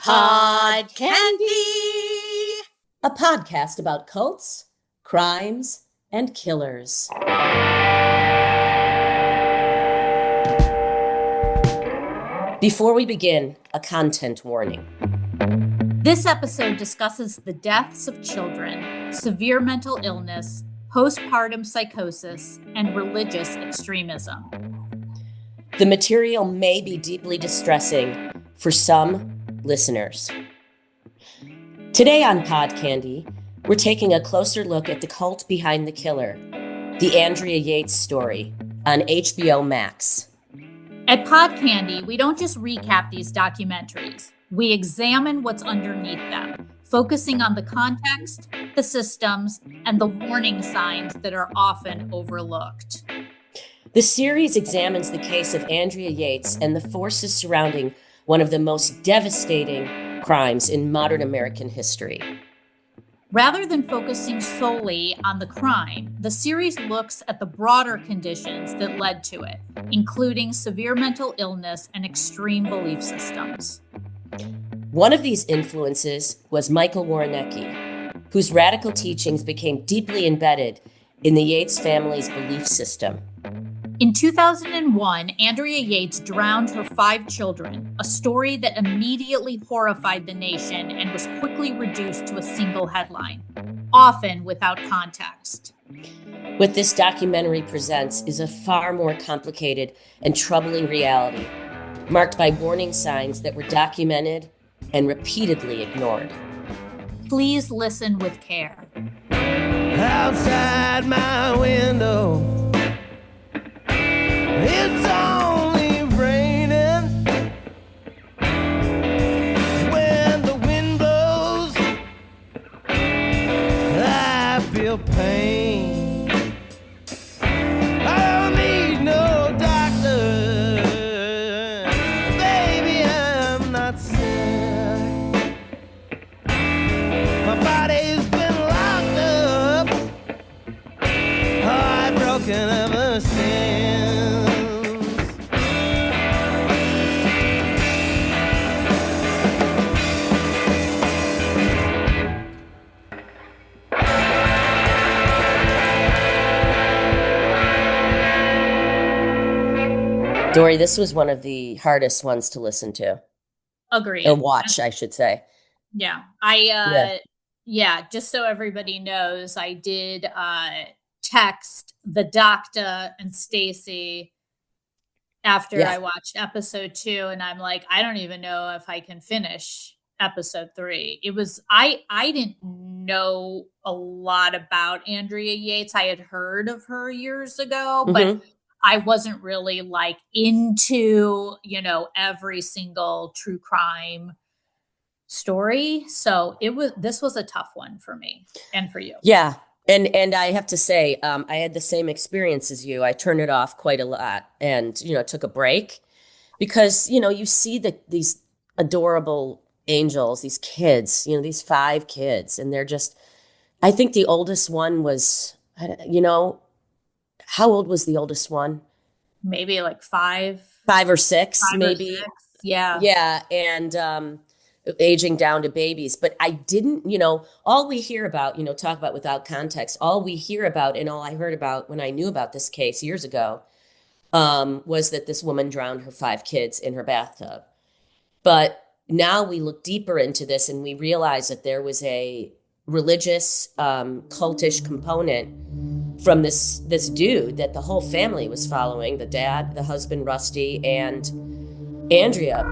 Pod Candy! A podcast about cults, crimes, and killers. Before we begin, a content warning. This episode discusses the deaths of children, severe mental illness, postpartum psychosis, and religious extremism. The material may be deeply distressing for some listeners. Today on Pod Candy, we're taking a closer look at the cult behind the killer, the Andrea Yates Story, on HBO Max. At Pod Candy, we don't just recap these documentaries. We examine what's underneath them, focusing on the context, the systems, and the warning signs that are often overlooked. The series examines the case of Andrea Yates and the forces surrounding one of the most devastating crimes in modern American history. Rather than focusing solely on the crime, the series looks at the broader conditions that led to it, including severe mental illness and extreme belief systems. One of these influences was Michael Woroniecki, whose radical teachings became deeply embedded in the Yates family's belief system. In 2001, Andrea Yates drowned her 5 children, a story that immediately horrified the nation and was quickly reduced to a single headline, often without context. What this documentary presents is a far more complicated and troubling reality, marked by warning signs that were documented and repeatedly ignored. Please listen with care. Outside my window, it's only raining. When the wind blows, I feel pain. I don't need no doctor, baby, I'm not sick. My body's been locked up, heartbroken ever since. Dori, this was one of the hardest ones to listen to. Agreed. Or watch, I should say. Yeah. Just so everybody knows, I did text the doctor and Stacey after I watched episode 2, and I'm like, I don't even know if I can finish episode 3. It was I didn't know a lot about Andrea Yates. I had heard of her years ago, but I wasn't really like into, every single true crime story. So this was a tough one for me and for you. Yeah. And I have to say, I had the same experience as you. I turned it off quite a lot and, took a break because, you see these adorable angels, these kids, these 5 kids, and they're just, I think the oldest one was, how old was the oldest one? Maybe like 5 or 6, maybe. 6. Yeah. Yeah. And, aging down to babies. But I didn't, all we hear about, talk about without context, all we hear about and all I heard about when I knew about this case years ago, was that this woman drowned her 5 kids in her bathtub. But now we look deeper into this and we realize that there was a religious, cultish component from this dude that the whole family was following, the dad, the husband, Rusty, and Andrea.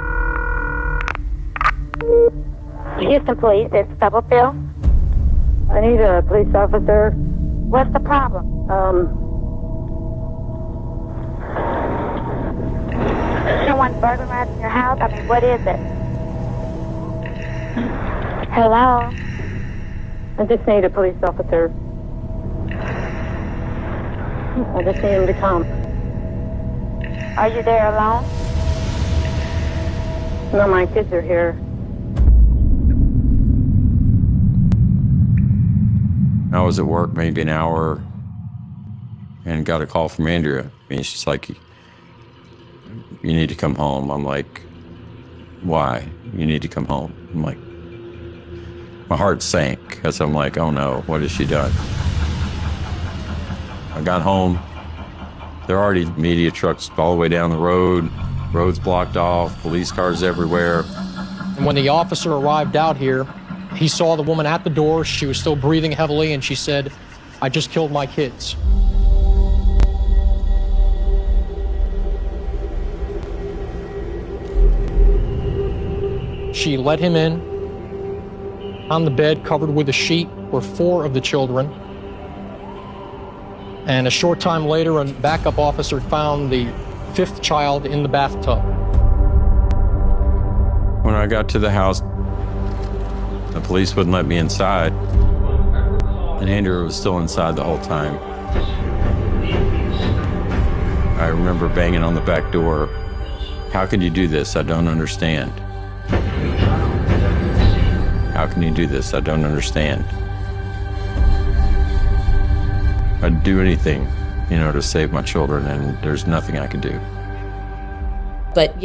Houston Police, it's Stubblefield. I need a police officer. What's the problem? Someone burglarizing your house? I mean, what is it? Hello? I just need a police officer. I just need him to come. Are you there alone? No, my kids are here. I was at work maybe an hour and got a call from Andrea. I mean, she's like, you need to come home. I'm like, why? You need to come home. I'm like, my heart sank because I'm like, oh no, what has she done? I got home. There are already media trucks all the way down the road, roads blocked off, police cars everywhere. And when the officer arrived out here, he saw the woman at the door. She was still breathing heavily, and she said, "I just killed my kids." She let him in. On the bed, covered with a sheet, were 4 of the children. And a short time later, a backup officer found the 5th child in the bathtub. When I got to the house, the police wouldn't let me inside. And Andrea was still inside the whole time. I remember banging on the back door. How can you do this? I don't understand. How can you do this? I don't understand. I'd do anything, to save my children, and there's nothing I could do. But,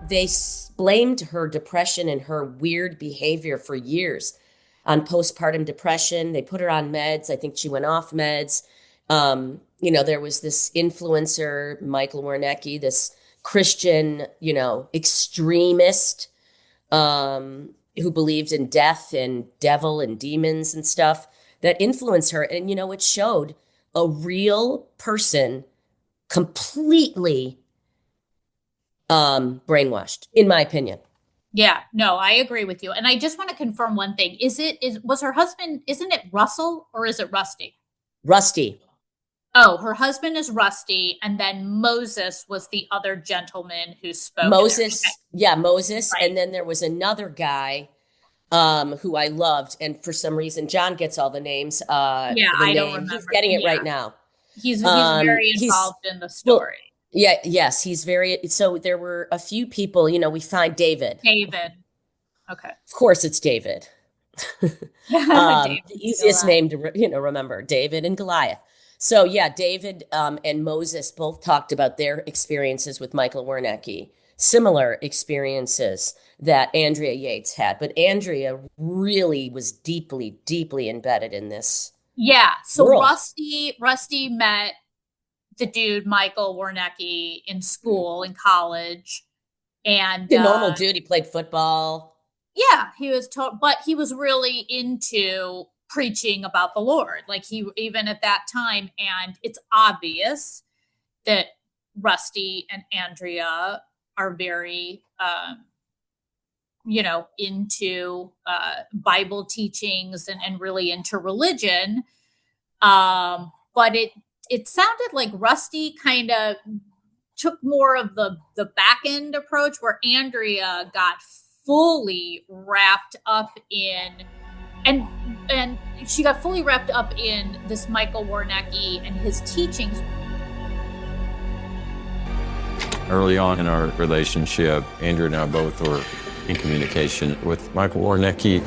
they blamed her depression and her weird behavior for years on postpartum depression. They put her on meds. I think she went off meds. There was this influencer, Michael Woroniecki, this Christian, extremist, who believed in death and devil and demons and stuff that influenced her. And, it showed a real person completely brainwashed, in my opinion. Yeah, no, I agree with you. And I just want to confirm one thing. Was her husband, isn't it Russell or is it Rusty? Rusty. Oh, her husband is Rusty. And then Moses was the other gentleman who spoke. Moses. Okay. Yeah, Moses. Right. And then there was another guy who I loved. And for some reason, John gets all the names. I don't remember. He's getting it right now. He's very involved in the story. Well, yes, he's very. So there were a few people, we find David. Okay. Of course, it's David. The easiest name to remember, David and Goliath. So yeah, David and Moses both talked about their experiences with Michael Woroniecki, similar experiences that Andrea Yates had. But Andrea really was deeply, deeply embedded in this. Yeah. So world. Rusty met the dude, Michael Woroniecki, in school, in college. And the normal dude, he played football. Yeah, he was but he was really into preaching about the Lord. Like even at that time. And it's obvious that Rusty and Andrea are very, into Bible teachings and really into religion. But it sounded like Rusty kind of took more of the back end approach, where Andrea got fully wrapped up in, and she got fully wrapped up in this Michael Woroniecki and his teachings. Early on in our relationship, Andrea and I both were in communication with Michael Woroniecki.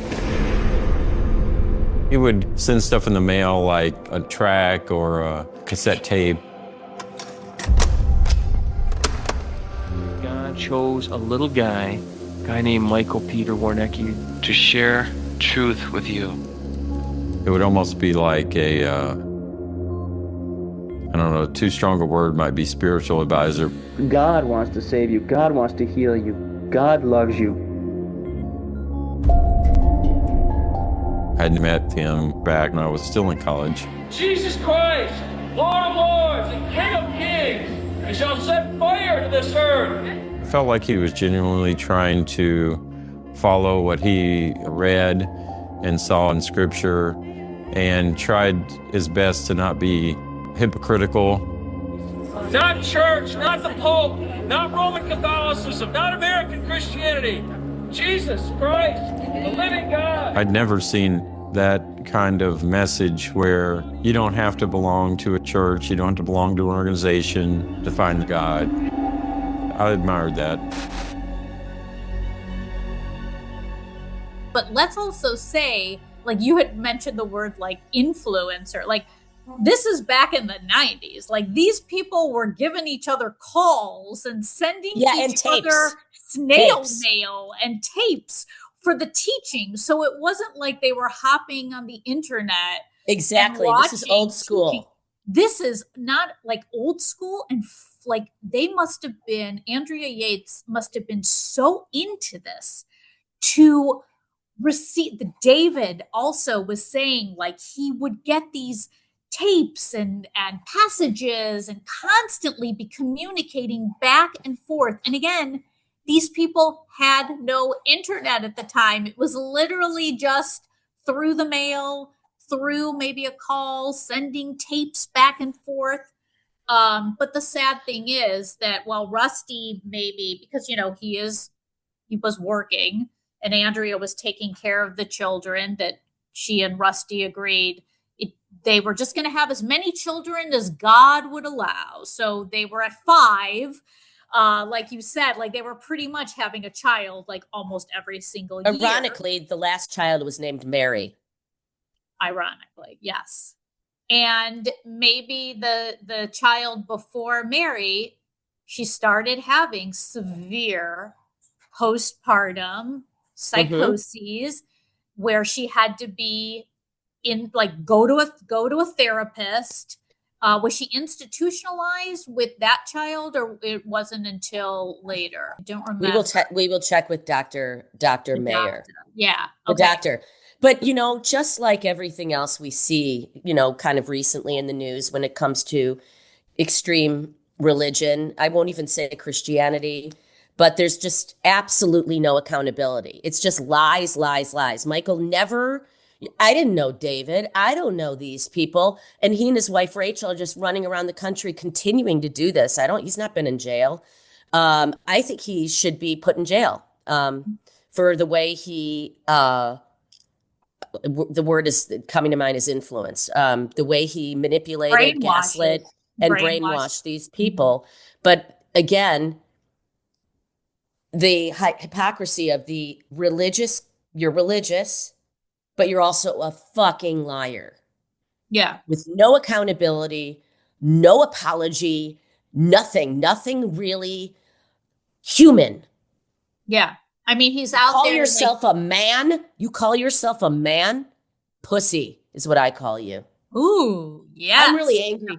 He would send stuff in the mail like a track or a cassette tape. God chose a little guy named Michael Peter Woroniecki to share truth with you. It would almost be like too strong a word might be spiritual advisor. God wants to save you. God wants to heal you. God loves you. I had met him back when I was still in college. Jesus Christ, Lord of Lords and King of Kings, and shall set fire to this earth. I felt like he was genuinely trying to follow what he read and saw in Scripture and tried his best to not be hypocritical. Not church, not the Pope, not Roman Catholicism, not American Christianity. Jesus Christ, the living God. I'd never seen that kind of message where you don't have to belong to a church, you don't have to belong to an organization to find God. I admired that. But let's also say, like you had mentioned the word like influencer, like this is back in the 90s. Like these people were giving each other calls and sending each other snail mail and tapes for the teaching. So it wasn't like they were hopping on the internet. Exactly. This is old school. Teaching. This is not like old school. And like they must have been, Andrea Yates must have been so into this to receive. David also was saying like he would get these tapes and passages and constantly be communicating back and forth. And again, these people had no internet at the time. It was literally just through the mail, through maybe a call, sending tapes back and forth. But the sad thing is that while Rusty maybe, because, you know, he was working and Andrea was taking care of the children, that she and Rusty agreed they were just going to have as many children as God would allow. So they were at 5. Like you said, like they were pretty much having a child like almost every single year. Ironically, the last child was named Mary. Ironically, yes. And maybe the child before Mary, she started having severe postpartum psychoses where she had to be in like go to a therapist. Was she institutionalized with that child, or it wasn't until later? I don't remember. We will check with Dr. Mayer. Yeah. The doctor. But, you know, just like everything else we see, you know, kind of recently in the news when it comes to extreme religion, I won't even say Christianity, but there's just absolutely no accountability. It's just lies, lies, lies. Michael never, I didn't know David. I don't know these people. And he and his wife, Rachel, are just running around the country continuing to do this. He's not been in jail. I think he should be put in jail for the way he, the word is coming to mind is influence. The way he manipulated, gaslit, and brainwashed these people. But again, the hypocrisy of the religious, you're religious, but you're also a fucking liar. Yeah. With no accountability, no apology, nothing really human. Yeah. I mean, he's out call there. Yourself a man? You call yourself a man? Pussy is what I call you. Ooh, yeah. I'm really angry.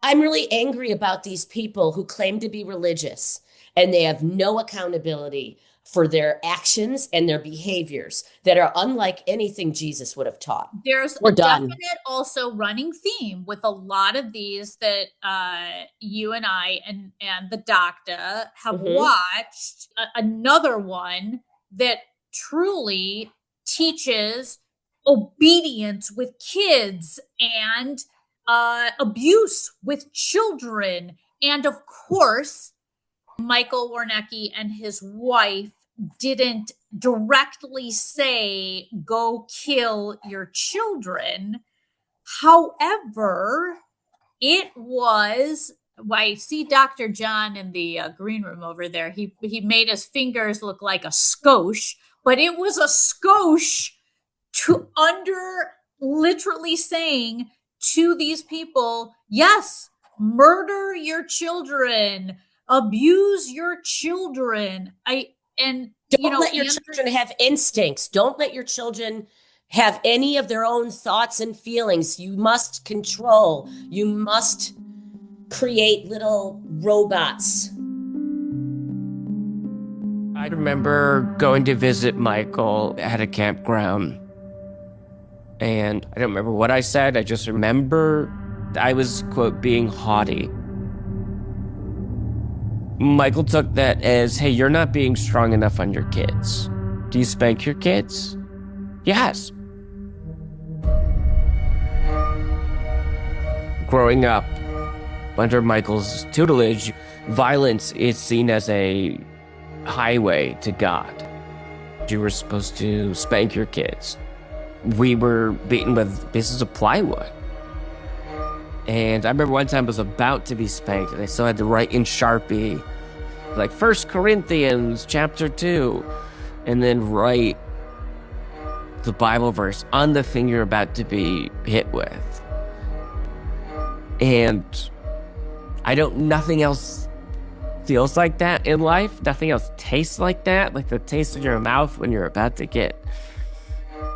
I'm really angry about these people who claim to be religious and they have no accountability for their actions and their behaviors that are unlike anything Jesus would have taught. There's a definite also running theme with a lot of these that you and I and the doctor have watched. Another one that truly teaches obedience with kids and abuse with children. And of course, Michael Woroniecki and his wife didn't directly say, go kill your children. However, it was, I see Dr. John in the green room over there. He made his fingers look like a skosh, but it was a skosh to under literally saying to these people, yes, murder your children, abuse your children. Don't let your children have instincts. Don't let your children have any of their own thoughts and feelings. You must control. You must create little robots. I remember going to visit Michael at a campground. And I don't remember what I said. I just remember I was, quote, being haughty. Michael took that as, hey, you're not being strong enough on your kids. Do you spank your kids? Yes. Growing up under Michael's tutelage, violence is seen as a highway to God. You were supposed to spank your kids. We were beaten with pieces of plywood. And I remember one time I was about to be spanked, and I still had to write in Sharpie, like 1 Corinthians chapter 2, and then write the Bible verse on the thing you're about to be hit with. And nothing else feels like that in life. Nothing else tastes like that. Like the taste in your mouth when you're about to get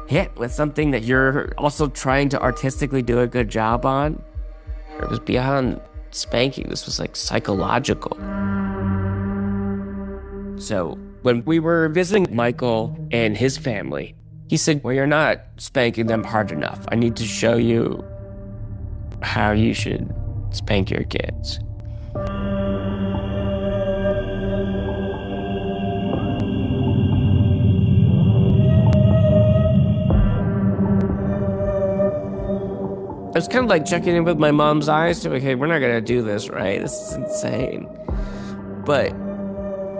hit with something that you're also trying to artistically do a good job on. It was beyond spanking. This was like psychological. So when we were visiting Michael and his family, he said, well, you're not spanking them hard enough. I need to show you how you should spank your kids. I was kind of like checking in with my mom's eyes to, okay, we're not going to do this, right? This is insane. But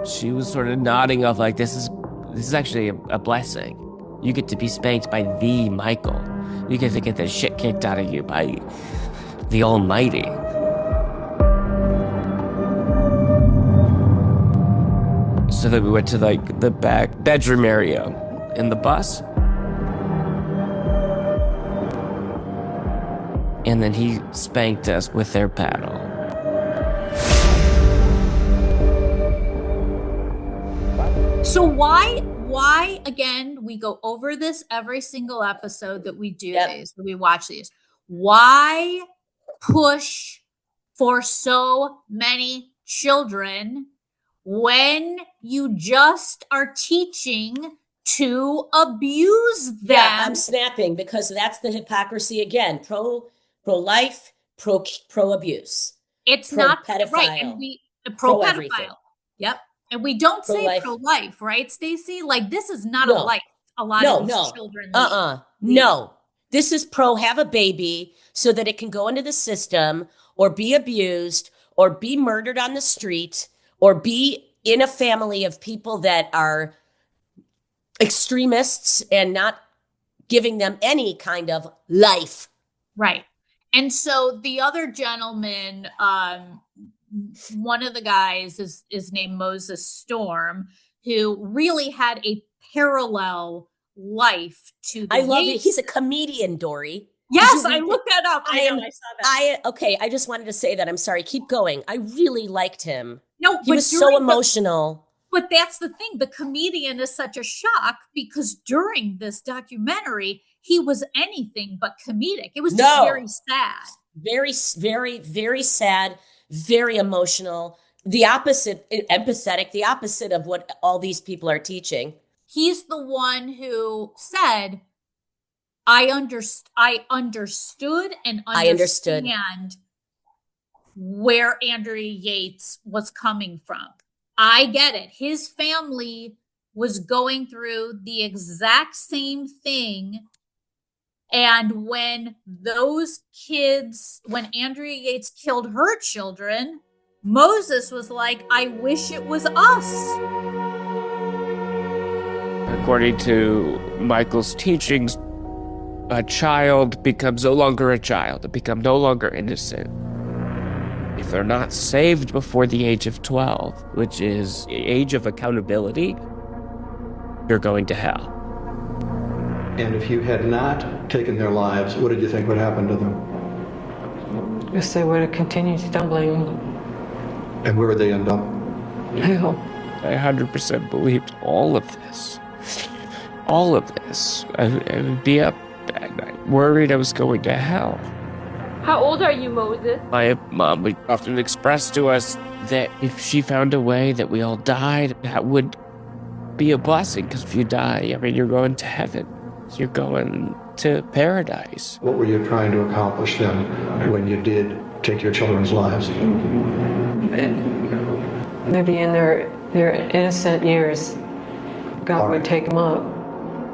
she was sort of nodding off like, this is actually a blessing. You get to be spanked by the Michael. You get to get the shit kicked out of you by the Almighty. So then we went to like the back bedroom area in the bus. And then he spanked us with their paddle. So why again, we go over this every single episode that we do these, that we watch these. Why push for so many children when you just are teaching to abuse them? Yeah, I'm snapping because that's the hypocrisy again. Pro-life, pro-abuse. It's not pedophile, right. And we pro-pedophile. Yep. And we don't Pro-life. say pro-life, right, Stacey? Like, this is not a life. A lot of these children lead. No. This is have a baby so that it can go into the system or be abused or be murdered on the street or be in a family of people that are extremists and not giving them any kind of life. Right. And so the other gentleman, one of the guys is named Moses Storm, who really had a parallel life to the I love it. He's a comedian, Dori. Yes, I looked that up. I saw that. I just wanted to say that. I'm sorry. Keep going. I really liked him. No, he was so emotional. But that's the thing. The comedian is such a shock because during this documentary, he was anything but comedic. It was just very sad. Very, very, very sad, very emotional. The opposite, empathetic, the opposite of what all these people are teaching. He's the one who said, I understood and understand where Andrea Yates was coming from. I get it. His family was going through the exact same thing. And when when Andrea Yates killed her children, Moses was like, I wish it was us. According to Michael's teachings, a child becomes no longer a child. It becomes no longer innocent. If they're not saved before the age of 12, which is the age of accountability, you're going to hell. And if you had not taken their lives, what did you think would happen to them? I guess they would have continued stumbling. And where would they end up? Hell. I 100% believed all of this. All of this. I would be up at night, worried I was going to hell. How old are you, Moses? My mom would often express to us that if she found a way that we all died, that would be a blessing, because if you die, I mean, you're going to heaven. You're going to paradise. What were you trying to accomplish then when you did take your children's lives? Maybe in their innocent years, God would take them up.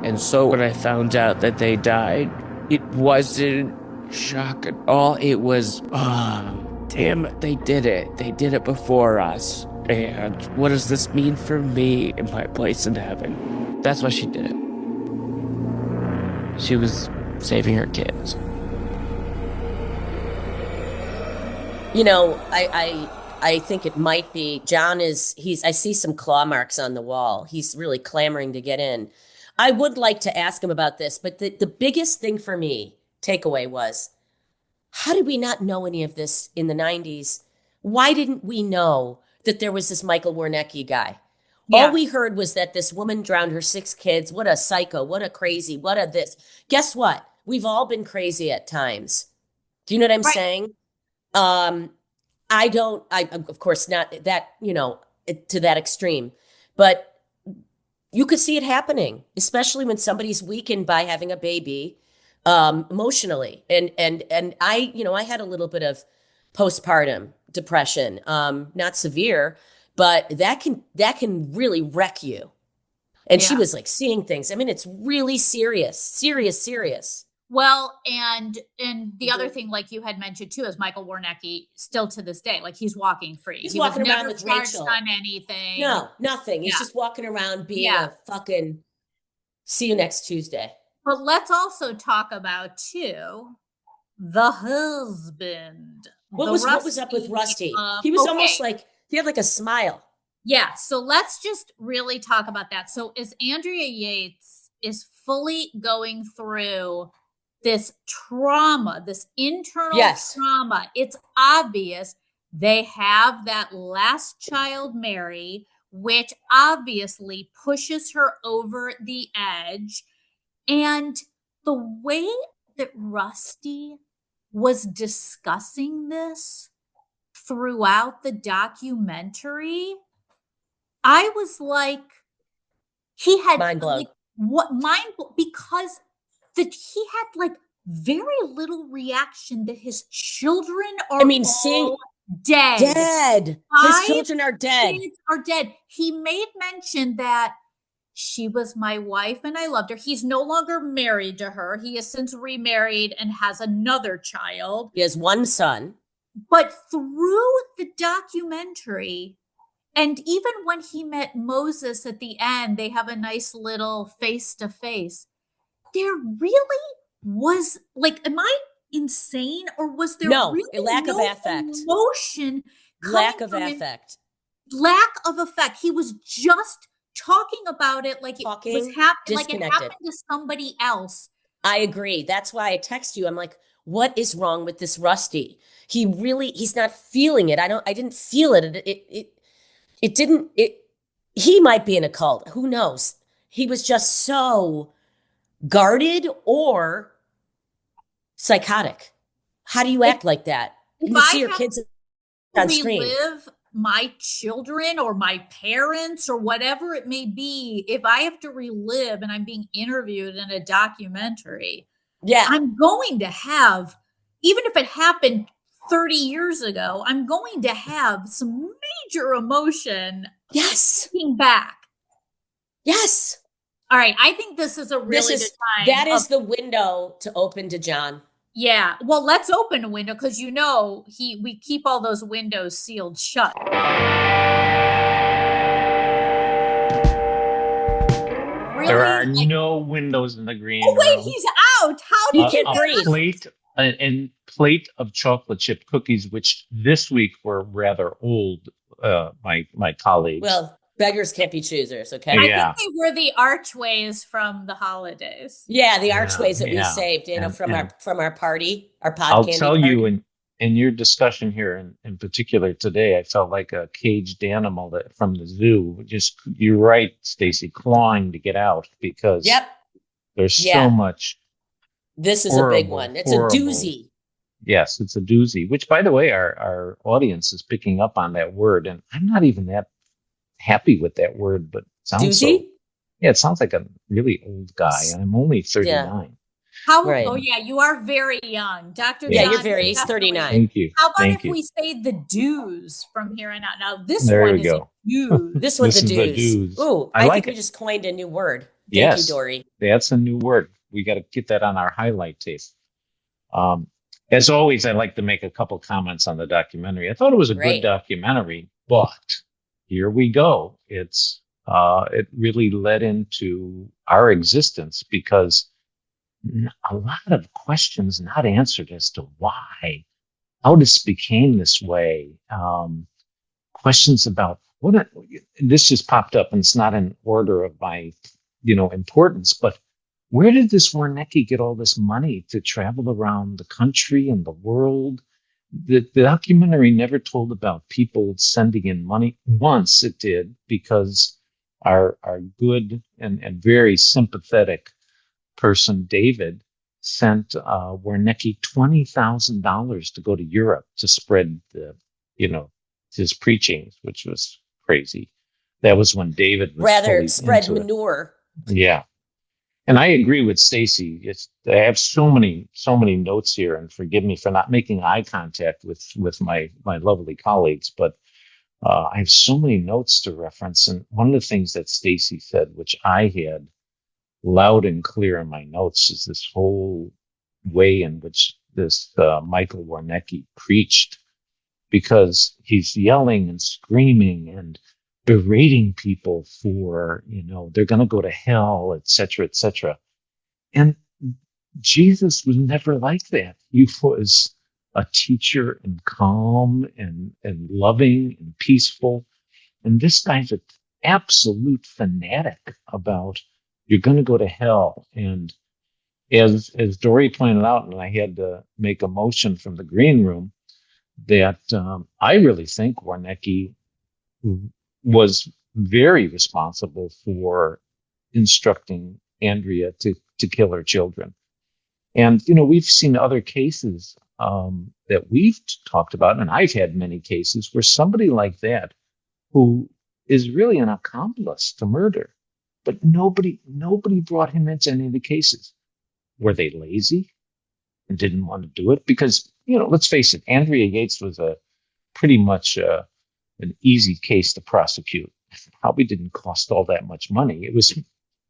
And so when I found out that they died, it wasn't shock at all. It was, damn it, they did it. They did it before us. And what does this mean for me in my place in heaven? That's why she did it. She was saving her kids. You know, I think it might be John I see some claw marks on the wall. He's really clamoring to get in. I would like to ask him about this, but the biggest thing for me, takeaway was, how did we not know any of this in the 90s? Why didn't we know that there was this Michael Woroniecki guy. Yeah. All we heard was that this woman drowned her 6 kids. What a psycho, what a crazy, what a this. Guess what? We've all been crazy at times. Do you know what I'm saying? I of course not that, to that extreme, but you could see it happening, especially when somebody's weakened by having a baby, emotionally. And I had a little bit of postpartum depression, not severe, but that can really wreck you. And she was like seeing things. I mean, it's really serious. Well, and the other thing, like you had mentioned too, is Michael Woroniecki still to this day, like he's walking free. He's he walking was around never with charged Rachel. on anything. No, nothing. He's just walking around being a fucking see you next Tuesday. But let's also talk about too the husband. What was up with Rusty? He was almost like he had like a smile. Yeah. So let's just really talk about that. So as Andrea Yates is fully going through this trauma, this internal trauma, it's obvious they have that last child, Mary, which obviously pushes her over the edge. And the way that Rusty was discussing this throughout the documentary, I was like, he had mind blown. Because that he had like very little reaction that his children are all dead. His children are dead. He made mention that she was my wife and I loved her. He's no longer married to her. He has since remarried and has another child. He has 1 son. But through the documentary, and even when he met Moses at the end, they have a nice little face-to-face. There really was, like, am I insane? Or was there no, really lack of affect? Emotion. Lack of affect. Lack of affect. He was just talking about it like it was happening, like it happened to somebody else. I agree. That's why I text you. I'm like, what is wrong with this Rusty? He's not feeling it. I didn't feel it. He might be in a cult. Who knows? He was just so guarded or psychotic. How do you act like that? You see your kids on screen. Relive my children or my parents or whatever it may be, if I have to relive and I'm being interviewed in a documentary, I'm going to have, even if it happened 30 years ago, I'm going to have some major emotion. Looking back. Yes. All right. I think this is a really good time. That is the window to open to John. Yeah. Well, let's open a window because we keep all those windows sealed shut. Really? There are no windows in the green room. Oh wait, he's out. How did you breathe? Plate of chocolate chip cookies, which this week were rather old. My colleagues. Well, beggars can't be choosers. Okay. I think they were the archways from the holidays. Yeah, the archways that we saved, from our party, our pod. I'll tell you, in your discussion here, in particular today, I felt like a caged animal from the zoo. Just you're right, Stacey, clawing to get out because there's so much. This is a big one. It's a doozy. Yes, it's a doozy. Which, by the way, our audience is picking up on that word, and I'm not even that happy with that word, but it sounds it sounds like a really old guy, and I'm only 39. Oh yeah, you are very young, Dr. Yeah, John, he's 39. Thank you. How about we say the dues from here on out? Now this there one we is go. a dues. This one's a dues. Ooh, I think we just coined a new word. Thank you, Dori. That's a new word. We got to get that on our highlight tape. As always, I like to make a couple comments on the documentary. I thought it was a good documentary, but here we go. It really led into our existence because a lot of questions not answered as to why, how this became this way. Questions about this just popped up, and it's not in order of my, importance, but where did this Woroniecki get all this money to travel around the country and the world, the documentary never told about people sending in money. Once it did, because our good and very sympathetic person, David, sent Woroniecki $20,000 to go to Europe to spread his preachings, which was crazy. That was when David was rather spread manure. Yeah. And I agree with Stacey. I have so many notes here, and forgive me for not making eye contact with my lovely colleagues, but I have so many notes to reference. And one of the things that Stacey said, which I had loud and clear in my notes, is this whole way in which this Michael Woroniecki preached, because he's yelling and screaming and berating people for, they're going to go to hell, et cetera, et cetera. And Jesus was never like that. He was a teacher and calm and loving and peaceful. And this guy's an absolute fanatic about you're going to go to hell. And as Dori pointed out, and I had to make a motion from the green room, that I really think Woroniecki was very responsible for instructing Andrea to kill her children. And, we've seen other cases that we've talked about, and I've had many cases where somebody like that, who is really an accomplice to murder, but nobody brought him into any of the cases. Were they lazy and didn't want to do it? Because, let's face it, Andrea Yates was a pretty much an easy case to prosecute. It probably didn't cost all that much money. It was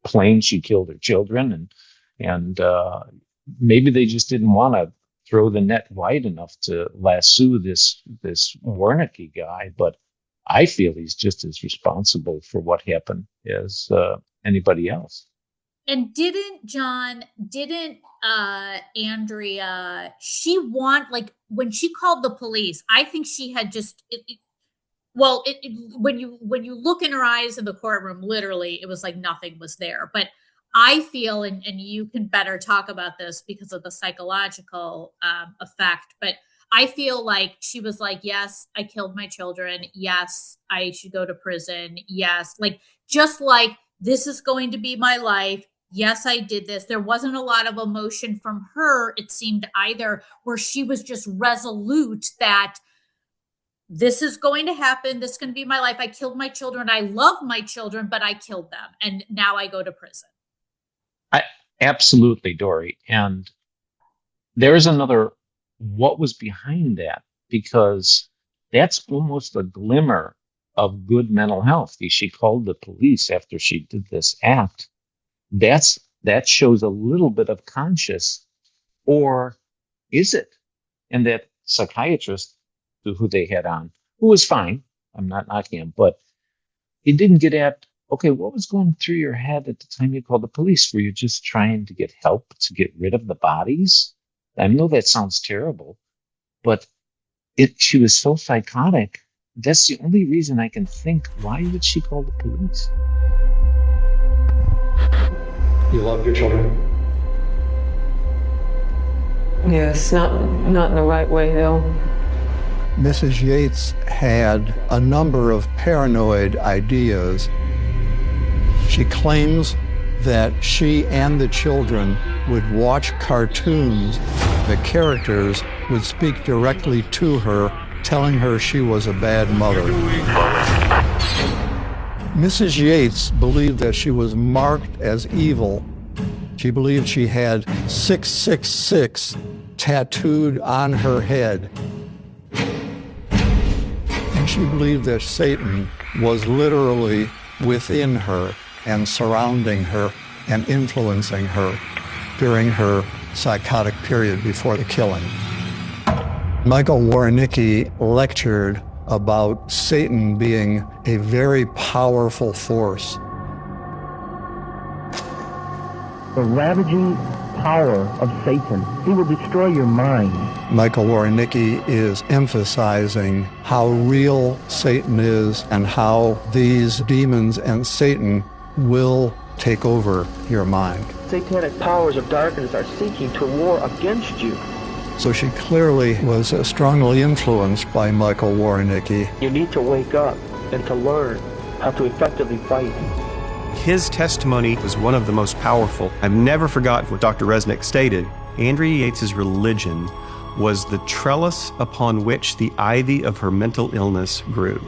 plain she killed her children, and maybe they just didn't want to throw the net wide enough to lasso this Woroniecki guy. But I feel he's just as responsible for what happened as anybody else. And didn't Andrea, when she called the police, I think she had just, when you look in her eyes in the courtroom, literally, it was like nothing was there. But I feel, and you can better talk about this because of the psychological effect, but I feel like she was like, yes, I killed my children. Yes, I should go to prison. Yes, just like this is going to be my life. Yes, I did this. There wasn't a lot of emotion from her, it seemed, either, where she was just resolute that this is going to happen. This is going to be my life. I killed my children. I love my children, but I killed them. And now I go to prison. Absolutely, Dori. And there's another, what was behind that? Because that's almost a glimmer of good mental health. She called the police after she did this act. That shows a little bit of conscience, or is it? And that psychiatrist who they had on, who was fine, I'm not knocking him, but he didn't get at, okay, what was going through your head at the time you called the police? Were you just trying to get help to get rid of the bodies? I know that sounds terrible, but she was so psychotic. That's the only reason I can think, why would she call the police? You love your children? Yes, not in the right way, though. Mrs. Yates had a number of paranoid ideas. She claims that she and the children would watch cartoons. The characters would speak directly to her, telling her she was a bad mother. Mrs. Yates believed that she was marked as evil. She believed she had 666 tattooed on her head. And she believed that Satan was literally within her and surrounding her and influencing her during her psychotic period before the killing. Michael Woroniecki lectured about Satan being a very powerful force. The ravaging power of Satan, he will destroy your mind. Michael Woroniecki is emphasizing how real Satan is and how these demons and Satan will take over your mind. Satanic powers of darkness are seeking to war against you. So she clearly was strongly influenced by Michael Woroniecki. You need to wake up and to learn how to effectively fight. His testimony was one of the most powerful. I've never forgotten what Dr. Resnick stated. Andrea Yates' religion was the trellis upon which the ivy of her mental illness grew.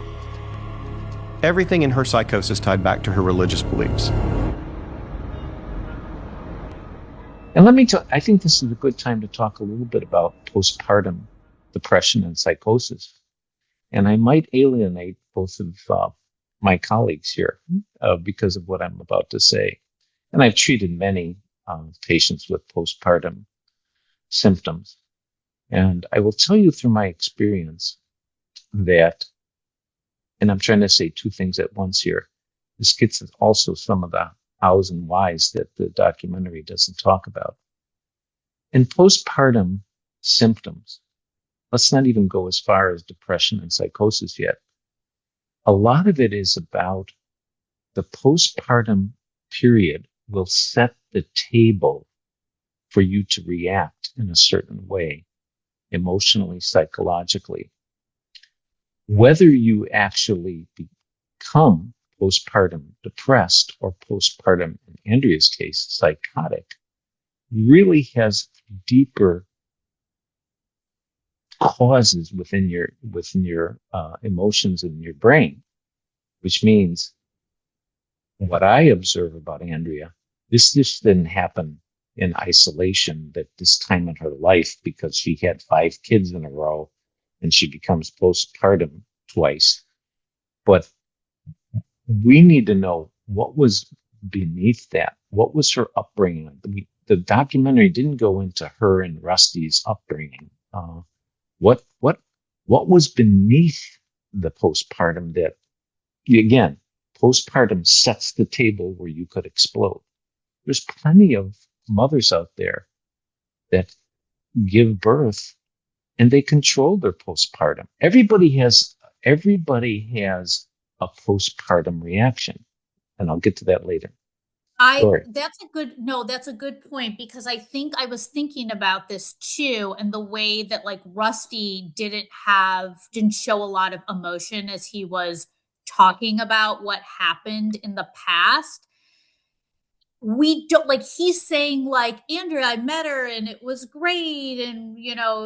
Everything in her psychosis tied back to her religious beliefs. And let me tell, I think this is a good time to talk a little bit about postpartum depression and psychosis. And I might alienate both of my colleagues here because of what I'm about to say. And I've treated many patients with postpartum symptoms. And I will tell you through my experience that, and I'm trying to say two things at once here, this gets at also some of the hows and whys that the documentary doesn't talk about. In postpartum symptoms, let's not even go as far as depression and psychosis yet. A lot of it is about the postpartum period will set the table for you to react in a certain way, emotionally, psychologically. Whether you actually become postpartum depressed or postpartum, in Andrea's case, psychotic, really has deeper causes within your emotions in your brain, which means what I observe about Andrea, this just didn't happen in isolation at this time in her life because she had 5 kids in a row and she becomes postpartum twice. But we need to know what was beneath that. What was her upbringing? The documentary didn't go into her and Rusty's upbringing. What was beneath the postpartum that, again, postpartum sets the table where you could explode. There's plenty of mothers out there that give birth and they control their postpartum. Everybody has a postpartum reaction, and I'll get to that later. That's a good point, because I think I was thinking about this too, and the way that like Rusty didn't show a lot of emotion as he was talking about what happened in the past. We don't, like, he's saying like, Andrea, I met her and it was great, and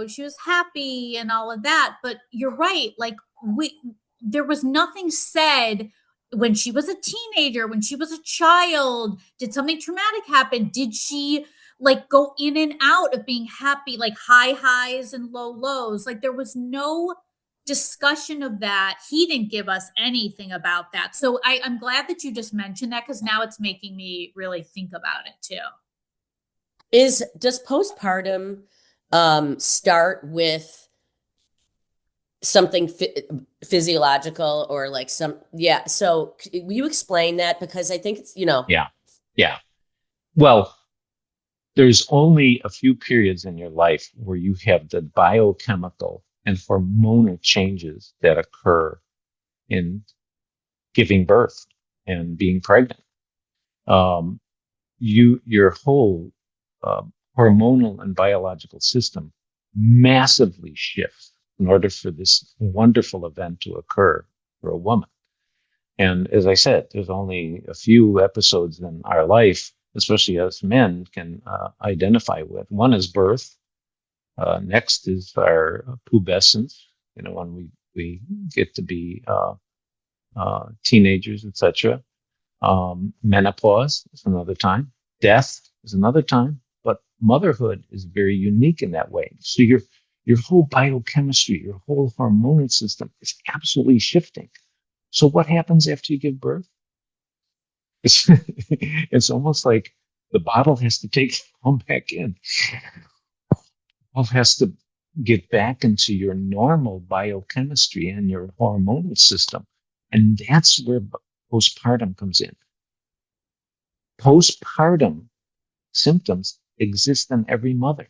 she was happy and all of that. But you're right, like there was nothing said when she was a teenager, when she was a child. Did something traumatic happen? Did she like go in and out of being happy, like high highs and low lows? Like there was no discussion of that. He didn't give us anything about that. So I'm glad that you just mentioned that, because now it's making me really think about it too. Does postpartum start with something physiological or like so will you explain that? Because I think it's yeah well, there's only a few periods in your life where you have the biochemical and hormonal changes that occur in giving birth and being pregnant. Your whole hormonal and biological system massively shifts in order for this wonderful event to occur for a woman. And as I said, there's only a few episodes in our life, especially as men, can identify with. One is birth. Next is our pubescence, when we get to be teenagers, etc. Menopause is another time. Death is another time. But motherhood is very unique in that way. So your whole biochemistry, your whole hormonal system is absolutely shifting. So what happens after you give birth? It's almost like the bottle has to come back in. It has to get back into your normal biochemistry and your hormonal system. And that's where postpartum comes in. Postpartum symptoms exist in every mother.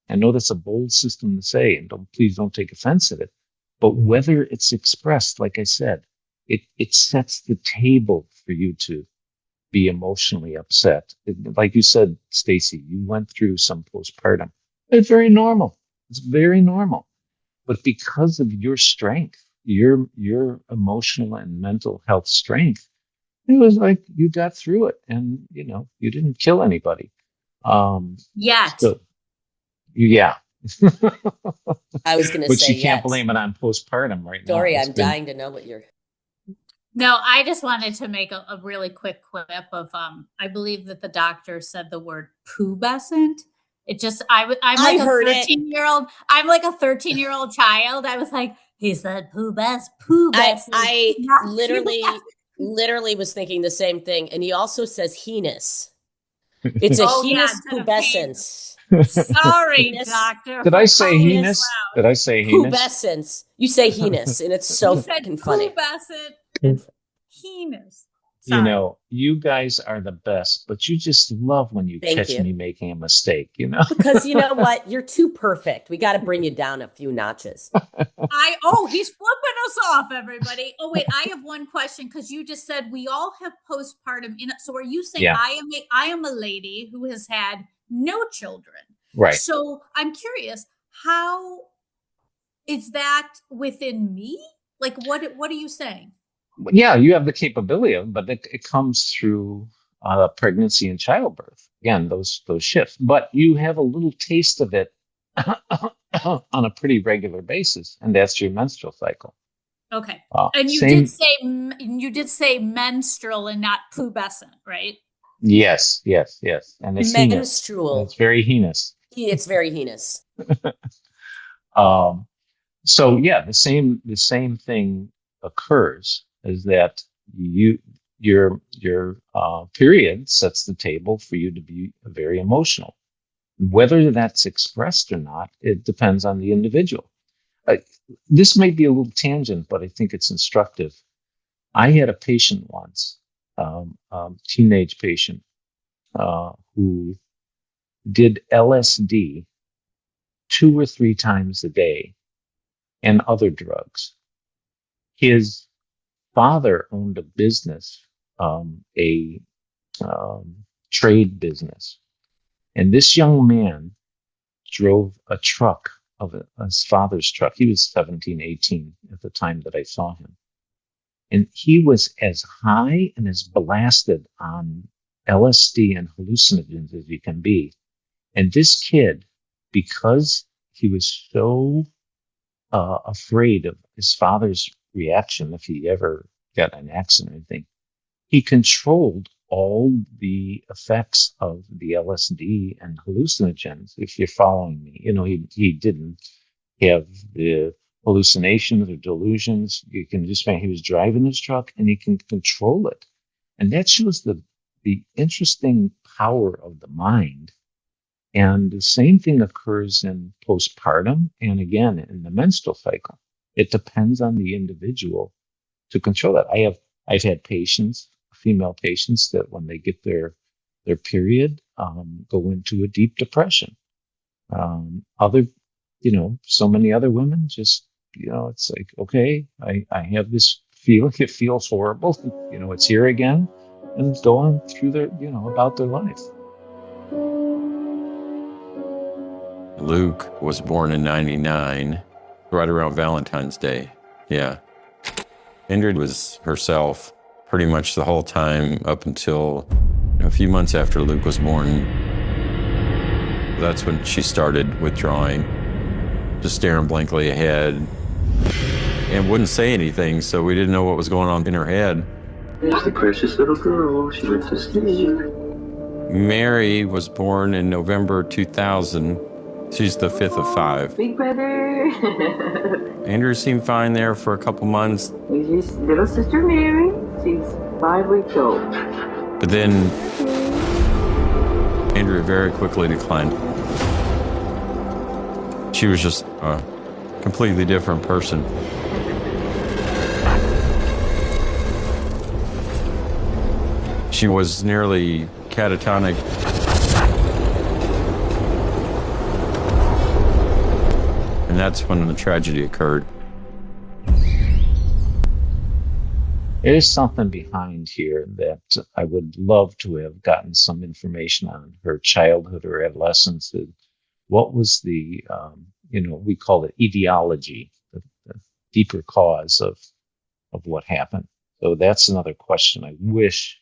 I know that's a bold system to say, and please don't take offense at it. But whether it's expressed, like I said, it sets the table for you to be emotionally upset. Like you said, Stacey, you went through some postpartum. It's very normal. It's very normal. But because of your strength, your emotional and mental health strength, it was like you got through it, and you didn't kill anybody. Yet. So, yeah. I was going to But say you can't yet. blame it on postpartum right now. Dori, I'm dying to know what you're. No, I just wanted to make a really quick clip of I believe that the doctor said the word pubescent. It just I'm like a 13-year-old. I'm like a 13-year-old child. I was like, he said pubescent. I literally was thinking the same thing. And he also says heinous. It's a heinous pubescence. Sorry, doctor. Did I say heinous? Did I say heinous? Pubescence. You say heinous, and it's so fucking funny. Pubescent and heinous. Sorry. You guys are the best, but you just love when you catch me making a mistake, Because you know what? You're too perfect. We got to bring you down a few notches. He's flipping us off, everybody. Oh, wait, I have one question, because you just said we all have postpartum in it. So are you saying I am a lady who has had no children? Right. So I'm curious, how is that within me? Like, what are you saying? Yeah, you have the capability of, but it comes through pregnancy and childbirth. Again, those shifts. But you have a little taste of it on a pretty regular basis, and that's your menstrual cycle. Okay. And you did say menstrual and not pubescent, right? Yes. And it's menstrual. Heinous. It's very heinous. It's very heinous. So yeah, the same thing occurs. Is that your period sets the table for you to be very emotional. Whether that's expressed or not, it depends on the individual. This may be a little tangent, but I think it's instructive. I had a patient once, teenage patient, who did LSD 2 or 3 times a day and other drugs. His father owned a business, a trade business. And this young man drove a truck his father's truck. He was 17, 18 at the time that I saw him. And he was as high and as blasted on LSD and hallucinogens as you can be. And this kid, because he was so afraid of his father's reaction if he ever got an accident or anything, he controlled all the effects of the LSD and hallucinogens. If you're following me, he didn't have the hallucinations or delusions. You can just he was driving his truck and he can control it. And that shows the interesting power of the mind. And the same thing occurs in postpartum and again in the menstrual cycle. It depends on the individual to control that. I've had patients, female patients, that when they get their period, go into a deep depression. So many other women just, it's like, okay, I have this feeling, it feels horrible, it's here again, and go on through their, about their life. Luke was born in 99, right around Valentine's Day. Yeah. Ingrid was herself pretty much the whole time up until a few months after Luke was born. That's when she started withdrawing, just staring blankly ahead, and wouldn't say anything, so we didn't know what was going on in her head. There's the precious little girl. She went to sleep. Mary was born in November 2000. She's the 5th of 5. Big brother. Andrew seemed fine there for a couple months. He's your little sister Mary. She's 5 weeks old. But then Andrea very quickly declined. She was just a completely different person. She was nearly catatonic. And that's when the tragedy occurred. There's something behind here that I would love to have gotten some information on. Her childhood or adolescence, what was the, we call it etiology, the deeper cause of what happened. So that's another question. I wish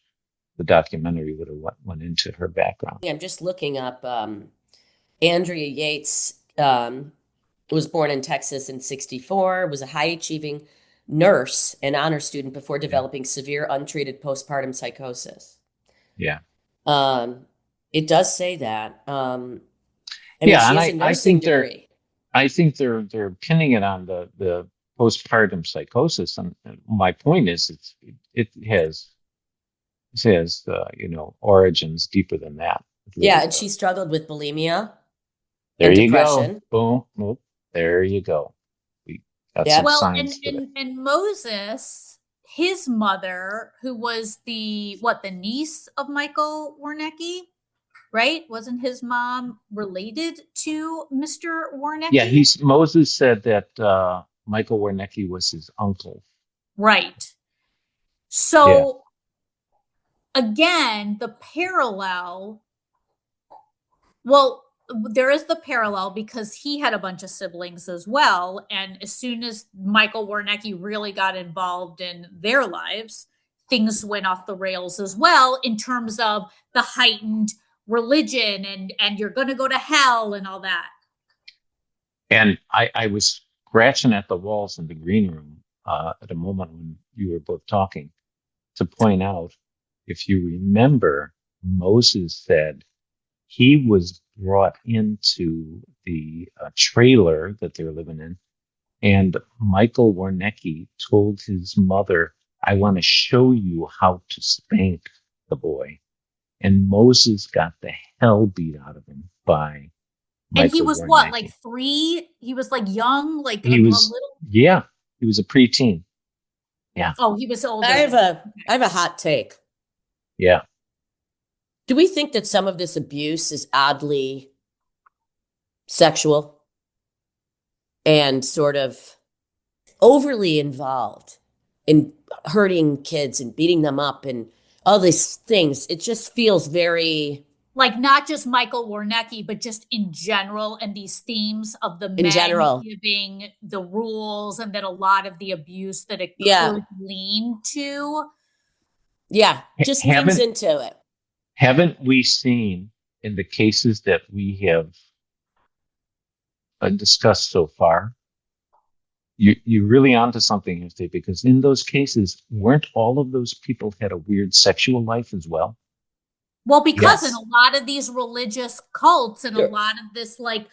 the documentary would have went into her background. I'm just looking up Andrea Yates was born in Texas in 1964, was a high-achieving nurse and honor student before developing severe untreated postpartum psychosis. Yeah. It does say that. I think they're pinning it on the postpartum psychosis, and my point is it has origins deeper than that. Really and she struggled with bulimia. There you depression. Go. Boom. There you go. We got some science to it. And Moses, his mother, who was the niece of Michael Woroniecki, right? Wasn't his mom related to Mr. Woroniecki? Yeah, Moses said that Michael Woroniecki was his uncle. Right. So again, the parallel. Well, there is the parallel because he had a bunch of siblings as well. And as soon as Michael Woroniecki really got involved in their lives, things went off the rails as well in terms of the heightened religion and you're going to go to hell and all that. And I was scratching at the walls in the green room at a moment when you were both talking to point out, if you remember, Moses said he was brought into the trailer that they're living in, and Michael Woroniecki told his mother, "I want to show you how to spank the boy." And Moses got the hell beat out of him by Michael. And he was Woroniecki. Like 3? He was like young, like he was little. Yeah, he was a preteen. Yeah. Oh, he was older. I have a hot take. Yeah. Do we think that some of this abuse is oddly sexual and sort of overly involved in hurting kids and beating them up and all these things? It just feels very... Like not just Michael Woroniecki, but just in general, and these themes of the men giving the rules and that a lot of the abuse that it could lean to. Yeah, just leans into it. Haven't we seen in the cases that we have discussed so far, you're really onto something here, Steve, because in those cases, weren't all of those people had a weird sexual life as well? Well, because in a lot of these religious cults and a lot of this, like,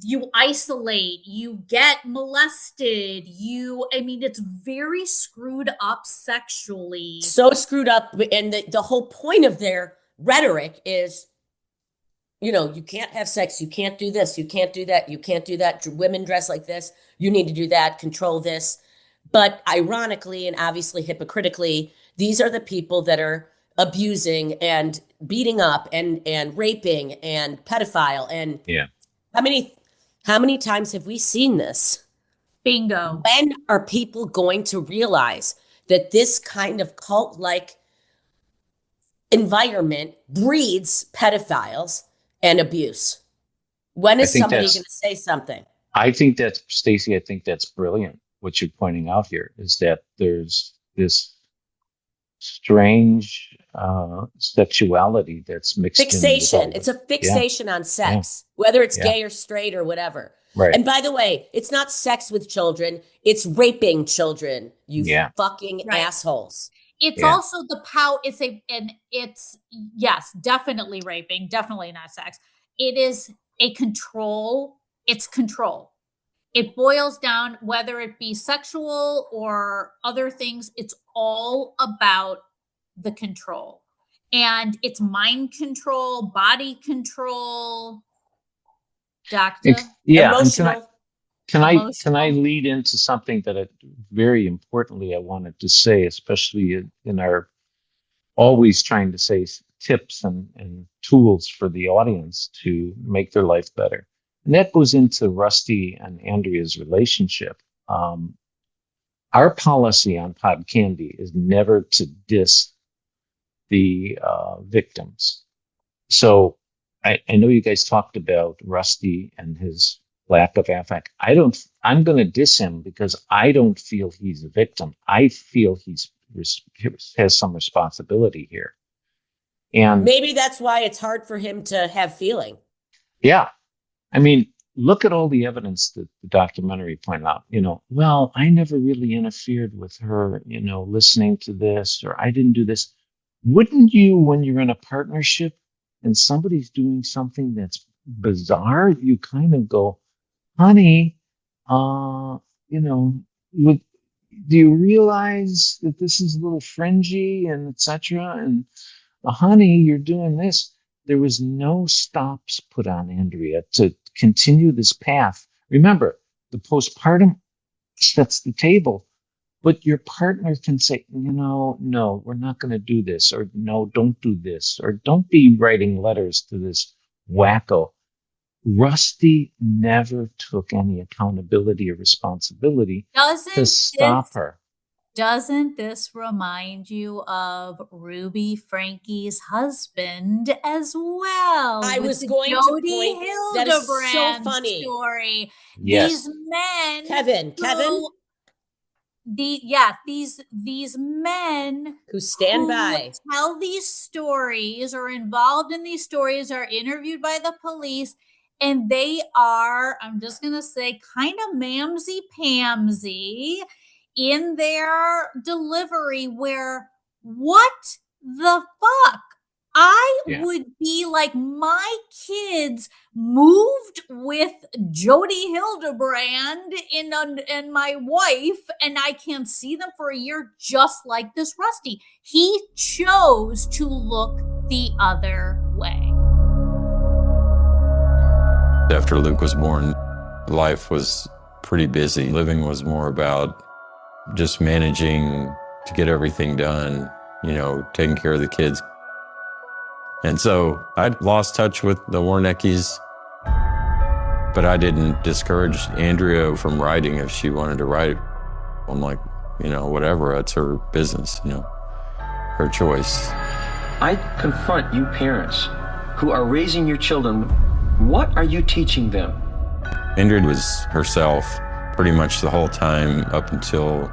you isolate, you get molested, it's very screwed up sexually. So screwed up. And the whole point of their rhetoric is, you can't have sex, you can't do this, you can't do that, you can't do that. Women dress like this, you need to do that, control this. But ironically and obviously hypocritically, these are the people that are abusing and beating up and raping and pedophile. And how many times have we seen this? Bingo. When are people going to realize that this kind of cult-like environment breeds pedophiles and abuse? When is somebody going to say something? I think that's, Stacey, I think that's brilliant. What you're pointing out here is that there's this strange sexuality that's mixed fixation. It's a fixation on sex, whether it's gay or straight or whatever. Right. And by the way, it's not sex with children, it's raping children, you fucking assholes. It's also the power. Yes, definitely raping, definitely not sex. It is a control. It's control. It boils down, whether it be sexual or other things, it's all about the control. And it's mind control, body control, doctor. Emotional. Can I lead into something that very importantly I wanted to say, especially in our always trying to say tips and tools for the audience to make their life better. And that goes into Rusty and Andrea's relationship. Our policy on Pod Candy is never to diss the victims. So I know you guys talked about Rusty and his lack of affect. I'm going to diss him because I don't feel he's a victim. I feel he has some responsibility here. And maybe that's why it's hard for him to have feeling. Yeah. I mean, look at all the evidence that the documentary pointed out. Well, I never really interfered with her, listening to this, or I didn't do this. Wouldn't you, when you're in a partnership and somebody's doing something that's bizarre, you kind of go, honey, do you realize that this is a little fringy and etc.? And honey, you're doing this. There was no stops put on Andrea to continue this path. Remember, the postpartum sets the table, but your partner can say, no, we're not going to do this, or no, don't do this, or don't be writing letters to this wacko. Rusty never took any accountability or responsibility to stop her. Doesn't this remind you of Ruby Frankie's husband as well? I was going to point that is so funny. Story. Yes. These men, Kevin. These men who stand by, tell these stories, or involved in these stories, are interviewed by the police, and they are, I'm just gonna say, kind of mamsy-pamsy in their delivery, where what the fuck? I would be like, my kids moved with Jody Hildebrand and my wife, and I can't see them for a year, just like this Rusty. He chose to look the other way. After Luke was born, life was pretty busy. Living was more about just managing to get everything done, taking care of the kids. And so I lost touch with the Woroniecki's, but I didn't discourage Andrea from writing if she wanted to write. I'm like, whatever, it's her business, her choice. I confront you parents who are raising your children. What are you teaching them? Andrea was herself pretty much the whole time up until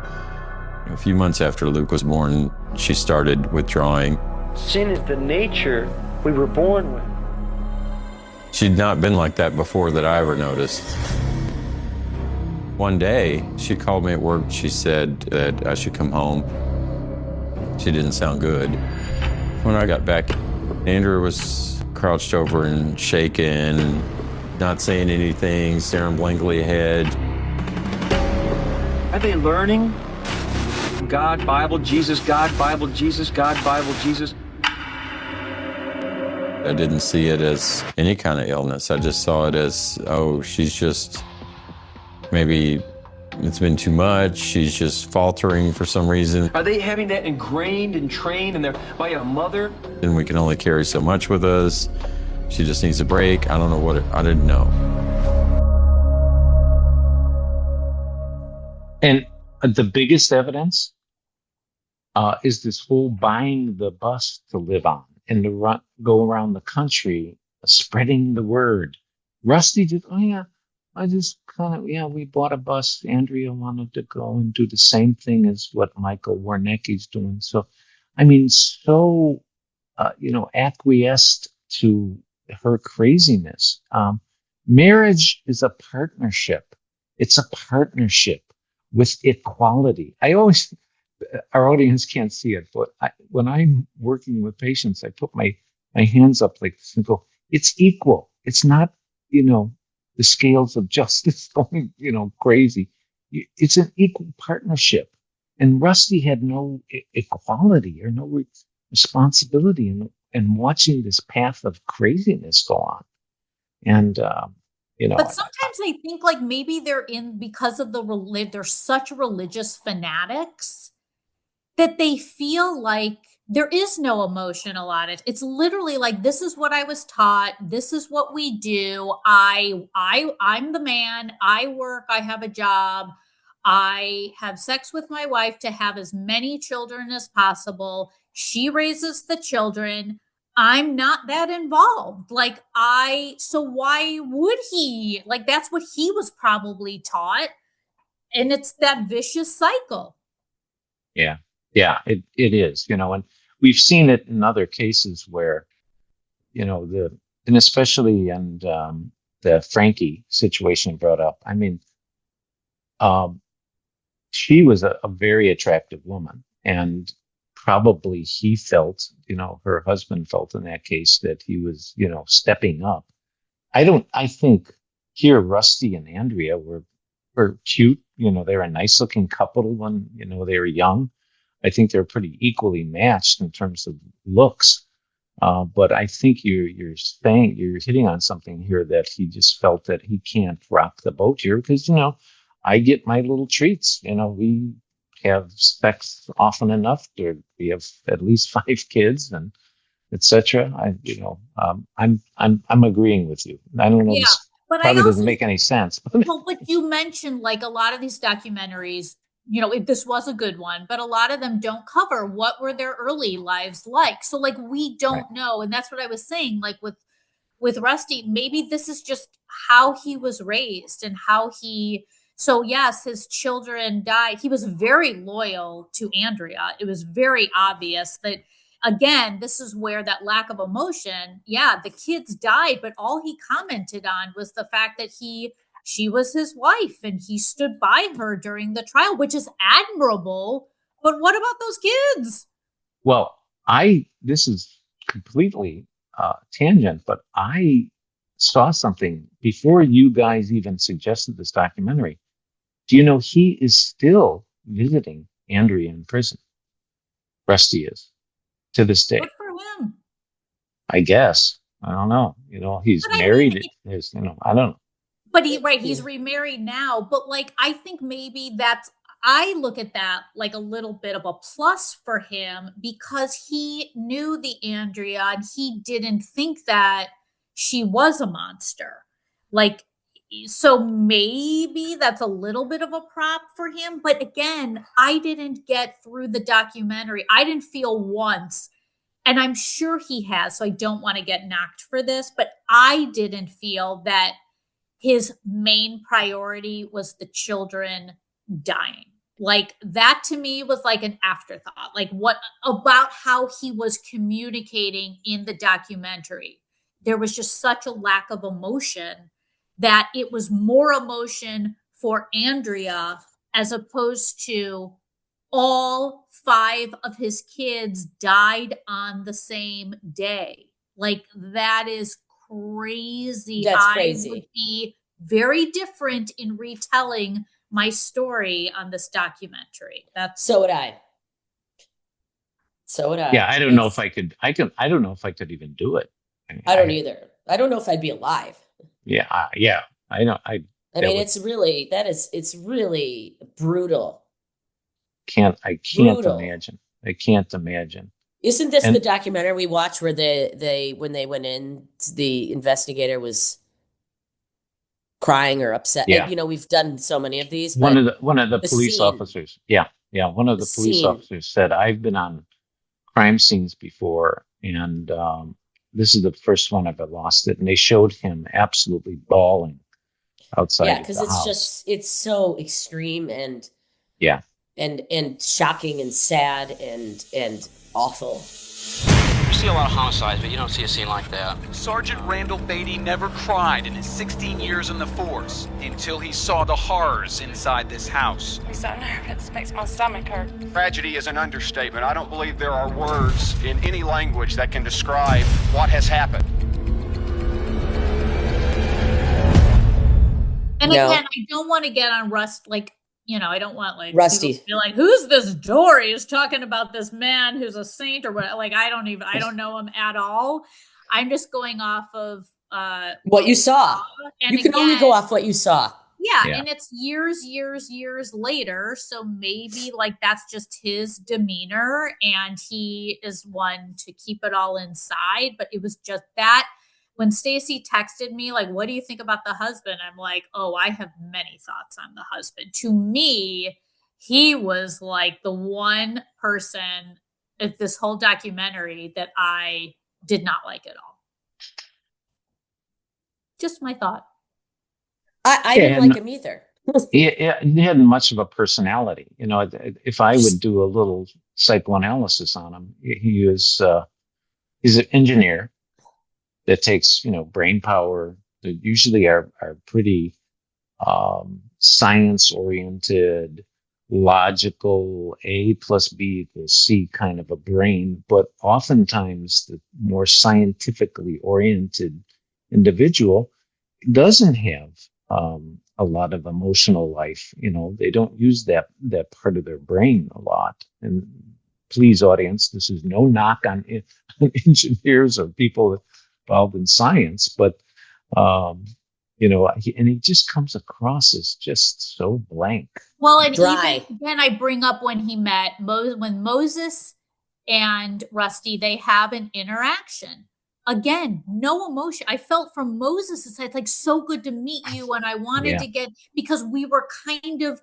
a few months after Luke was born. She started withdrawing. Sin is the nature we were born with. She'd not been like that before that I ever noticed. One day, she called me at work. She said that I should come home. She didn't sound good. When I got back, Andrea was crouched over and shaking, not saying anything, staring blankly ahead. Are they learning? God, Bible, Jesus, God, Bible, Jesus, God, Bible, Jesus. I didn't see it as any kind of illness. I just saw it as, she's just, maybe it's been too much. She's just faltering for some reason. Are they having that ingrained and trained by a mother? And we can only carry so much with us. She just needs a break. I don't know I didn't know. And the biggest evidence is this whole buying the bus to live on and to go around the country spreading the word. Rusty did, I just we bought a bus. Andrea wanted to go and do the same thing as what Michael Woroniecki's doing. So, acquiesced to her craziness. Marriage is a partnership. It's a partnership with equality. Our audience can't see it, but when I'm working with patients, I put my hands up like this and go, it's equal. It's not, the scales of justice going, crazy. It's an equal partnership. And Rusty had no equality or no responsibility in watching this path of craziness go on. And, but sometimes I think like maybe because of they're such religious fanatics that they feel like there is no emotional on it. It's literally like, this is what I was taught. This is what we do. I'm the man. I work. I have a job. I have sex with my wife to have as many children as possible. She raises the children. I'm not that involved. Like, so why would he? Like, that's what he was probably taught. And it's that vicious cycle. Yeah. Yeah, it is, and we've seen it in other cases where, and especially in the Frankie situation brought up. I mean, she was a very attractive woman, and probably he felt, her husband felt in that case that he was, stepping up. I think here Rusty and Andrea were cute. They were a nice looking couple when, they were young. I think they're pretty equally matched in terms of looks. But I think you're hitting on something here, that he just felt that he can't rock the boat here because, I get my little treats. We have sex often enough. We have at least 5 kids and etc. I'm agreeing with you. I don't know. Yeah, this but probably doesn't make any sense. Well, but you mentioned like a lot of these documentaries, if this was a good one, but a lot of them don't cover what were their early lives like. So like we don't know. And that's what I was saying, like with Rusty, maybe this is just how he was raised and so yes, his children died. He was very loyal to Andrea. It was very obvious that, again, this is where that lack of emotion, the kids died, but all he commented on was the fact that she was his wife and he stood by her during the trial, which is admirable. But what about those kids? Well, this is completely tangent, but I saw something before you guys even suggested this documentary. Do you know he is still visiting Andrea in prison? Rusty is, to this day. Good for him. I guess. I don't know. He's married. I don't know. But he's remarried now. But like, I think maybe I look at that like a little bit of a plus for him because he knew the Andrea and he didn't think that she was a monster. Like, so maybe that's a little bit of a prop for him. But again, I didn't get through the documentary. I didn't feel once, and I'm sure he has, so I don't want to get knocked for this, but I didn't feel that his main priority was the children dying. Like that to me was like an afterthought. Like what about how he was communicating in the documentary? There was just such a lack of emotion that it was more emotion for Andrea as opposed to all 5 of his kids died on the same day. Like that is crazy. That's crazy. I would be very different in retelling my story on this documentary. So would I. Yeah, I don't know if I could. I don't know if I could even do it. I don't either. I don't know if I'd be alive. Yeah, I know. I mean, it's really brutal. I can't imagine. I can't imagine. Isn't this the documentary we watched where they when they went in, the investigator was crying or upset? Yeah. We've done so many of these. One of the police officers. Yeah. One of the police officers said, "I've been on crime scenes before, and this is the first one I've lost it." And they showed him absolutely bawling outside. Yeah, because it's so extreme and and shocking and sad and awful. You see a lot of homicides, but you don't see a scene like that. Sergeant Randall Beatty never cried in his 16 years in the force until he saw the horrors inside this house. I'm so nervous. Makes my stomach hurt. Tragedy is an understatement. I don't believe there are words in any language that can describe what has happened. And again, I don't want to get on Rust, like, I don't want like Rusty to be like, who's this Dori who's talking about this man who's a saint or what? Like, I don't know him at all. I'm just going off of what you saw. And you can only go off what you saw. Yeah, and it's years later. So maybe like that's just his demeanor and he is one to keep it all inside. But it was just that when Stacey texted me, like, what do you think about the husband? I'm like, oh, I have many thoughts on the husband. To me, he was like the one person at this whole documentary that I did not like it all. Just my thought. I didn't like him either. He hadn't much of a personality. You know, if I would do a little psychoanalysis on him, he's an engineer that takes, brain power that usually are pretty science oriented, logical, A plus B equals C kind of a brain, but oftentimes the more scientifically oriented individual doesn't have a lot of emotional life. They don't use that part of their brain a lot. And please, audience, this is no knock on engineers or people involved in science, but and he just comes across as just so blank. Well, and dry. Even then I bring up when he met when Moses and Rusty, they have an interaction. Again, no emotion. I felt from Moses' side, like, so good to meet you. And I wanted to get, because we were kind of,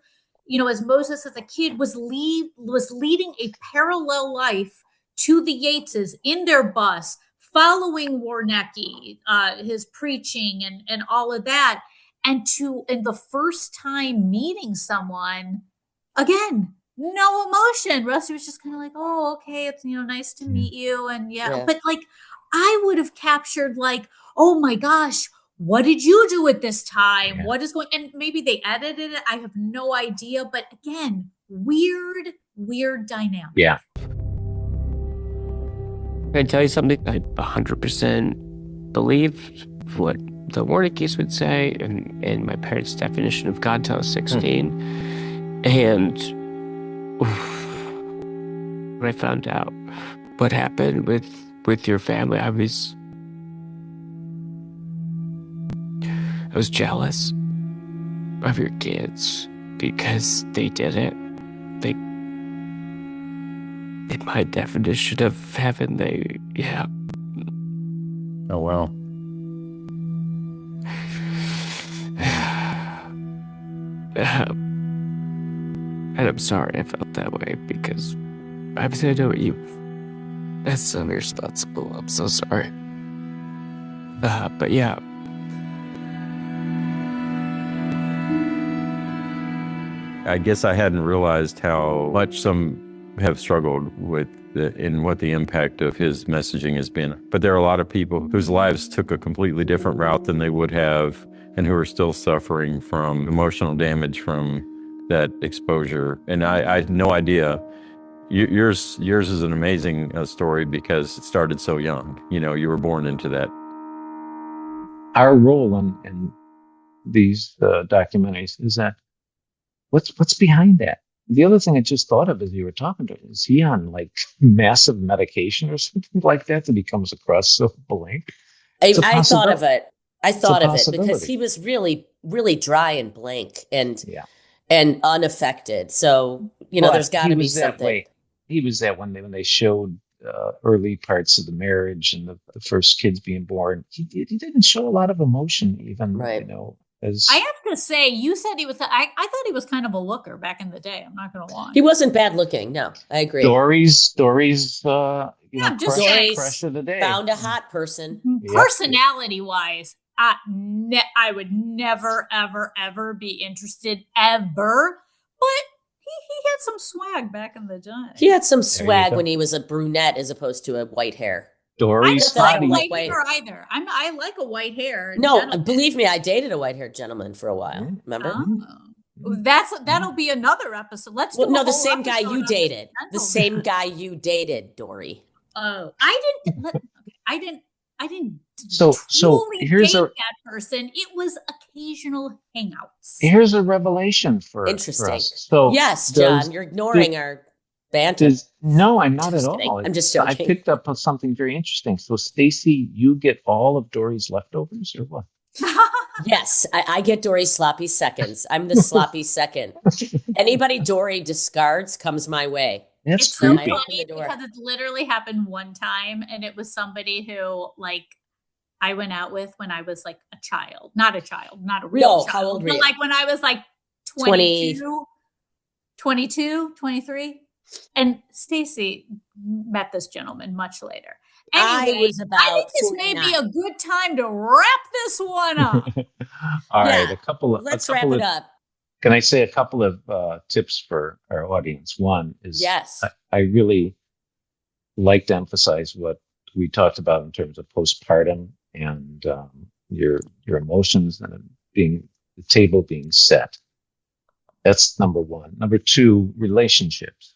as Moses as a kid was leading a parallel life to the Yateses in their bus, following Woroniecki, his preaching and all of that. And the first time meeting someone, again, no emotion. Rusty was just kind of like, oh, okay, it's, nice to meet you. And but like, I would have captured like, oh my gosh, what did you do at this time? Yeah. What is going, and maybe they edited it. I have no idea. But again, weird dynamic. Yeah. Can I tell you something? I 100% believe what the Woroniecki's would say and my parents' definition of God till I was 16. And when I found out what happened with your family, I was jealous of your kids because they did it. In my definition of heaven, Oh, wow. And I'm sorry I felt that way because obviously I know that's some irresponsible. I'm so sorry. But yeah. I guess I hadn't realized how much some have struggled with and what the impact of his messaging has been. But there are a lot of people whose lives took a completely different route than they would have and who are still suffering from emotional damage from that exposure. And I had no idea. Yours is an amazing story because it started so young. You were born into that. Our role in these documentaries is that what's behind that? The other thing I just thought of as you were talking to him, is he on like massive medication or something like that he comes across so blank? I thought of it. Because he was really, really dry and blank and unaffected. So, there's got to be something. He was that when they showed early parts of the marriage and the first kids being born. He didn't show a lot of emotion even, I have to say, you said he was, I thought he was kind of a looker back in the day. I'm not going to lie. He wasn't bad looking. No, I agree. Dori's crush of the day. Found a hot person. Personality wise, I would never, ever, ever be interested ever. But he had some swag back in the day. He had some swag when he was a brunette as opposed to a white hair. Dori's I don't like white hair either. I like a white hair. No, believe me, I dated a white-haired gentleman for a while. Remember? That'll be another episode. Let's do the same guy you dated. The same guy you dated, Dori. Oh, I didn't. So here's date that person. It was occasional hangouts. Here's a revelation for interesting. us. So yes, John, you're ignoring our banter. No, I'm not at all. I'm just joking. I picked up on something very interesting. So, Stacey, you get all of Dori's leftovers, or what? Yes, I get Dori's sloppy seconds. I'm the sloppy second. Anybody Dori discards comes my way. It's so creepy. funny because it literally happened one time, and it was somebody who, like, I went out with when I was like a child, not a real child. How old were you? Like when I was like 22, 23. And Stacey met this gentleman much later. Anyway, was about I think this may be a good time to wrap this one up. All right, a couple of let's wrap it up. Can I say a couple of tips for our audience? One is yes, I really like to emphasize what we talked about in terms of postpartum and your emotions and the table being set. That's number one. Number two, relationships.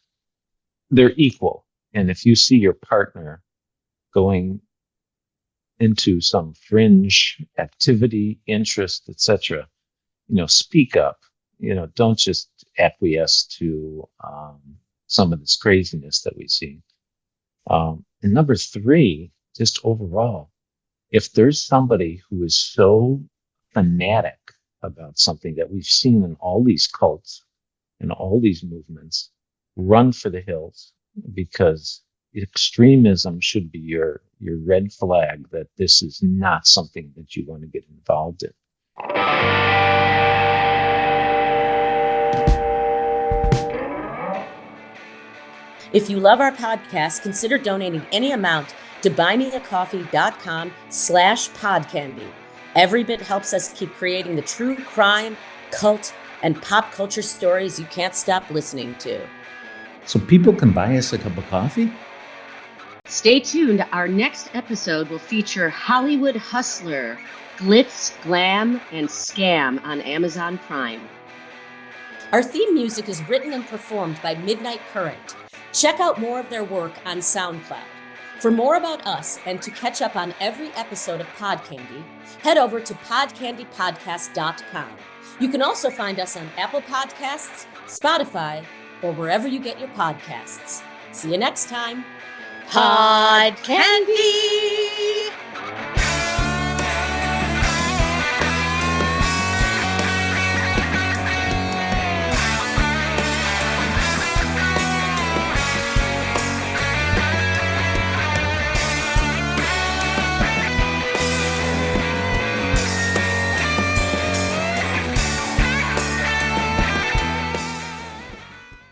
They're equal. And if you see your partner going into some fringe activity, interest, etc., speak up. Don't just acquiesce to some of this craziness that we see. And number three, just overall, if there's somebody who is so fanatic about something that we've seen in all these cults and all these movements, run for the hills, because extremism should be your red flag that this is not something that you want to get involved in. If you love our podcast, consider donating any amount to buymeacoffee.com/podcandy. Every bit helps us keep creating the true crime, cult, and pop culture stories you can't stop listening to. So people can buy us a cup of coffee? Stay tuned. Our next episode will feature Hollywood Hustler, Glitz, Glam, and Scam on Amazon Prime. Our theme music is written and performed by Midnight Current. Check out more of their work on SoundCloud. For more about us and to catch up on every episode of Podcandy, head over to podcandypodcast.com. You can also find us on Apple Podcasts, Spotify, or wherever you get your podcasts. See you next time. Pod Candy!